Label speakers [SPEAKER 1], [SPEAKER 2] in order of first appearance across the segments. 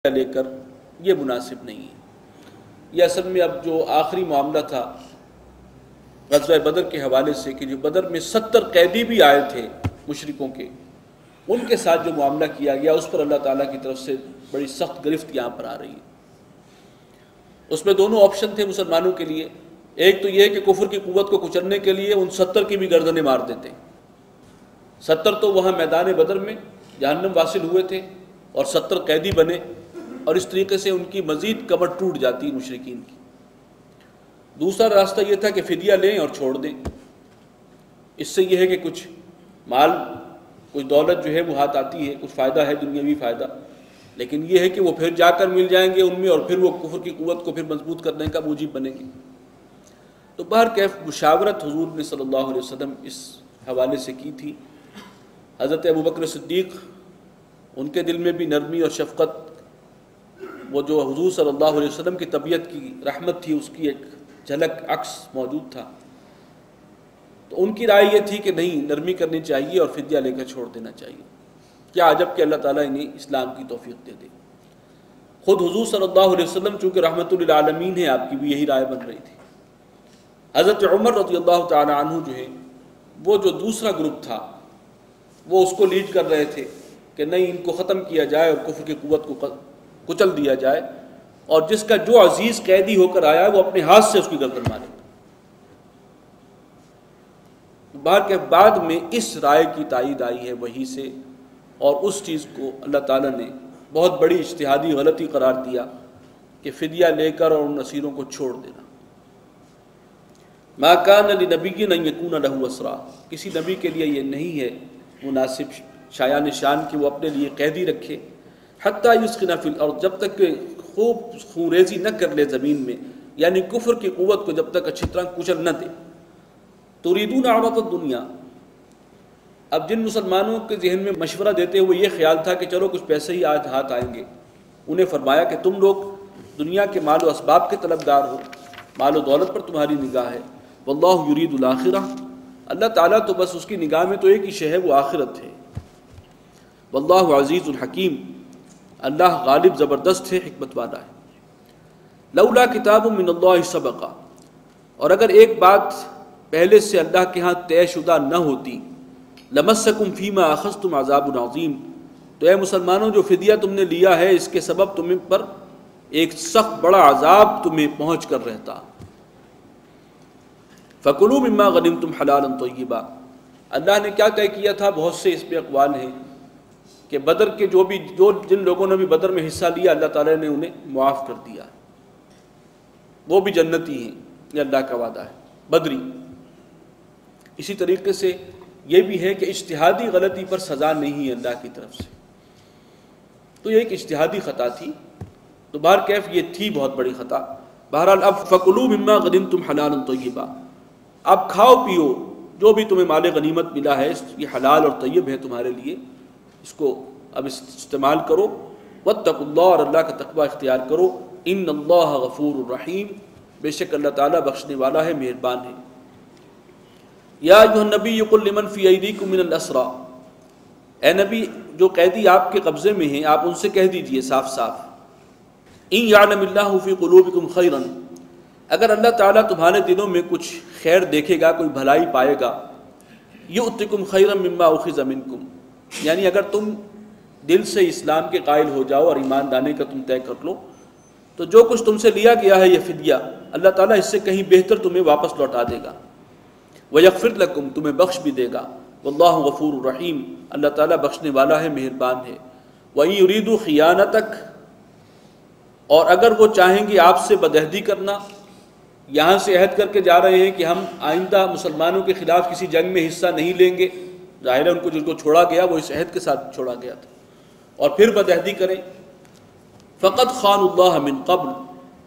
[SPEAKER 1] لے کر یہ مناسب نہیں ہے۔ یہ اصل میں اب جو آخری معاملہ تھا غزوہ بدر کے حوالے سے کہ جو بدر میں 70 قیدی بھی آئے تھے مشرکوں کے، ان کے ساتھ جو معاملہ کیا گیا اس پر اللہ تعالیٰ کی طرف سے بڑی سخت گرفت یہاں پر آ رہی ہے۔ اس میں دونوں آپشن تھے مسلمانوں کے لیے، ایک تو یہ کہ کفر کی قوت کو کچلنے کے لیے ان 70 کی بھی گردنیں مار دیتے، 70 تو وہاں میدان بدر میں جہنم واصل ہوئے تھے اور 70 قیدی بنے، اور اس طریقے سے ان کی مزید کمر ٹوٹ جاتی مشرکین کی۔ دوسرا راستہ یہ تھا کہ فدیہ لیں اور چھوڑ دیں، اس سے یہ ہے کہ کچھ مال کچھ دولت جو ہے وہ ہاتھ آتی ہے، کچھ فائدہ ہے دنیاوی فائدہ، لیکن یہ ہے کہ وہ پھر جا کر مل جائیں گے ان میں، اور پھر وہ کفر کی قوت کو پھر مضبوط کرنے کا موجب بنیں گے۔ تو بہرکیف مشاورت حضور نے صلی اللہ علیہ وسلم اس حوالے سے کی تھی۔ حضرت ابوبکر صدیق، ان کے دل میں بھی نرمی اور شفقت، وہ جو حضور صلی اللہ علیہ وسلم کی طبیعت کی رحمت تھی اس کی ایک جھلک عکس موجود تھا، تو ان کی رائے یہ تھی کہ نہیں، نرمی کرنی چاہیے اور فدیہ لے کر چھوڑ دینا چاہیے۔ کیا عجب کہ اللہ تعالیٰ انہیں اسلام کی توفیق دے دے۔ خود حضور صلی اللہ علیہ وسلم چونکہ رحمت للعالمین ہے، آپ کی بھی یہی رائے بن رہی تھی۔ حضرت عمر رضی اللہ تعالی عنہ جو ہے، وہ جو دوسرا گروپ تھا وہ اس کو لیڈ کر رہے تھے کہ نہیں، ان کو ختم کیا جائے اور کفر کی قوت کو کچل دیا جائے، اور جس کا جو عزیز قیدی ہو کر آیا ہے وہ اپنے ہاتھ سے اس کی گردن مارے۔ باہر کے بعد میں اس رائے کی تائید آئی ہے وحی سے، اور اس چیز کو اللہ تعالیٰ نے بہت بڑی اجتہادی غلطی قرار دیا کہ فدیہ لے کر اور ان اسیروں کو چھوڑ دینا۔ ما کان لنبی ان یکون لہ اسریٰ، کسی نبی کے لیے یہ نہیں ہے مناسب شایان شان کہ وہ اپنے لیے قیدی رکھے، حتیٰ یسکن فی الارض، جب تک کہ خوب خونریزی نہ کر لے زمین میں، یعنی کفر کی قوت کو جب تک اچھی طرح کچل نہ دے۔ تریدون عرض الدنیا، اب جن مسلمانوں کے ذہن میں مشورہ دیتے ہوئے یہ خیال تھا کہ چلو کچھ پیسے ہی آج ہاتھ آئیں گے، انہیں فرمایا کہ تم لوگ دنیا کے مال و اسباب کے طلبگار ہو، مال و دولت پر تمہاری نگاہ ہے، واللہ یرید الآخرہ، اللہ تعالیٰ تو بس اس کی نگاہ میں تو ایک ہی شے ہے، وہ آخرت ہے۔ واللہ عزیز الحکیم، اللہ غالب زبردست ہے، حکمت والا ہے۔ لولا کتاب من اللہ سبق، اور اگر ایک بات پہلے سے اللہ کے ہاں طے شدہ نہ ہوتی، لمسکم فیما اخذتم عذاب عظیم، تو اے مسلمانوں جو فدیہ تم نے لیا ہے اس کے سبب تمہیں پر ایک سخت بڑا عذاب تمہیں پہنچ کر رہتا۔ فَكُلُوا مِمَّا غَنِمْتُمْ حَلَالًا طَيِّبًا، اللہ نے کیا طے کیا تھا؟ بہت سے اس پہ اقوال ہیں کہ بدر کے جن لوگوں نے بھی بدر میں حصہ لیا اللہ تعالیٰ نے انہیں معاف کر دیا، وہ بھی جنتی ہیں، یہ اللہ کا وعدہ ہے، بدری۔ اسی طریقے سے یہ بھی ہے کہ اجتہادی غلطی پر سزا نہیں ہے اللہ کی طرف سے، تو یہ ایک اجتہادی خطا تھی، تو بہرکیف یہ تھی بہت بڑی خطا۔ بہرحال اب فَكُلُوا مِمَّا غَنِمْتُمْ حَلَالًا طَيِّبًا، اب کھاؤ پیو جو بھی تمہیں مال غنیمت ملا ہے، یہ حلال اور طیب ہے تمہارے لیے، اس کو اب استعمال کرو۔ واتقوا اللہ، اور اللہ کا تقوی اختیار کرو۔ ان اللہ غفور الرحیم، بے شک اللہ تعالیٰ بخشنے والا ہے، مہربان ہے۔ یا ایھا النبی قل لمن فی ایدیکم من الاسریٰ، اے نبی جو قیدی آپ کے قبضے میں ہیں آپ ان سے کہہ دیجئے صاف صاف، ان یعلم اللہ فی قلوبکم خیرا، اگر اللہ تعالیٰ تمہارے دلوں میں کچھ خیر دیکھے گا، کوئی بھلائی پائے گا، یؤتکم خیرا مما اخذ منکم، یعنی اگر تم دل سے اسلام کے قائل ہو جاؤ اور ایمان لانے کا تم طے کر لو، تو جو کچھ تم سے لیا گیا ہے یہ فدیہ، اللہ تعالیٰ اس سے کہیں بہتر تمہیں واپس لوٹا دے گا۔ وَيَغْفِرْ لَكُمْ، تمہیں بخش بھی دے گا۔ وَاللَّهُ غَفُورٌ رَحِيمٌ، اللہ تعالیٰ بخشنے والا ہے، مہربان ہے۔ وَإِن يُرِيدُوا خِيَانَتَكَ، اور اگر وہ چاہیں گے آپ سے بدعہدی کرنا، یہاں سے عہد کر کے جا رہے ہیں کہ ہم آئندہ مسلمانوں کے خلاف کسی جنگ میں حصہ نہیں لیں گے، ظاہر ہے ان کو جن کو چھوڑا گیا وہ اس عہد کے ساتھ چھوڑا گیا تھا، اور پھر بدعہدی کریں، فقد خانوا اللہ من قبل،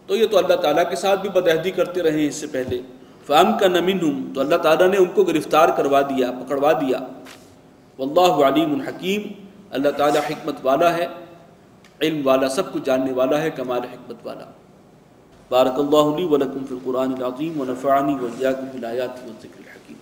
[SPEAKER 1] تو یہ تو اللہ تعالیٰ کے ساتھ بھی بدعہدی کرتے رہے ہیں اس سے پہلے، فامکن منہم، تو اللہ تعالیٰ نے ان کو گرفتار کروا دیا، پکڑوا دیا۔ واللہ علیم حکیم، اللہ تعالیٰ حکمت والا ہے، علم والا، سب کچھ جاننے والا ہے، کمال حکمت والا۔ بارک اللہ لی ولکم فی القرآن العظیم ونفعنی وإیاکم بالآیات والذکر الحکیم۔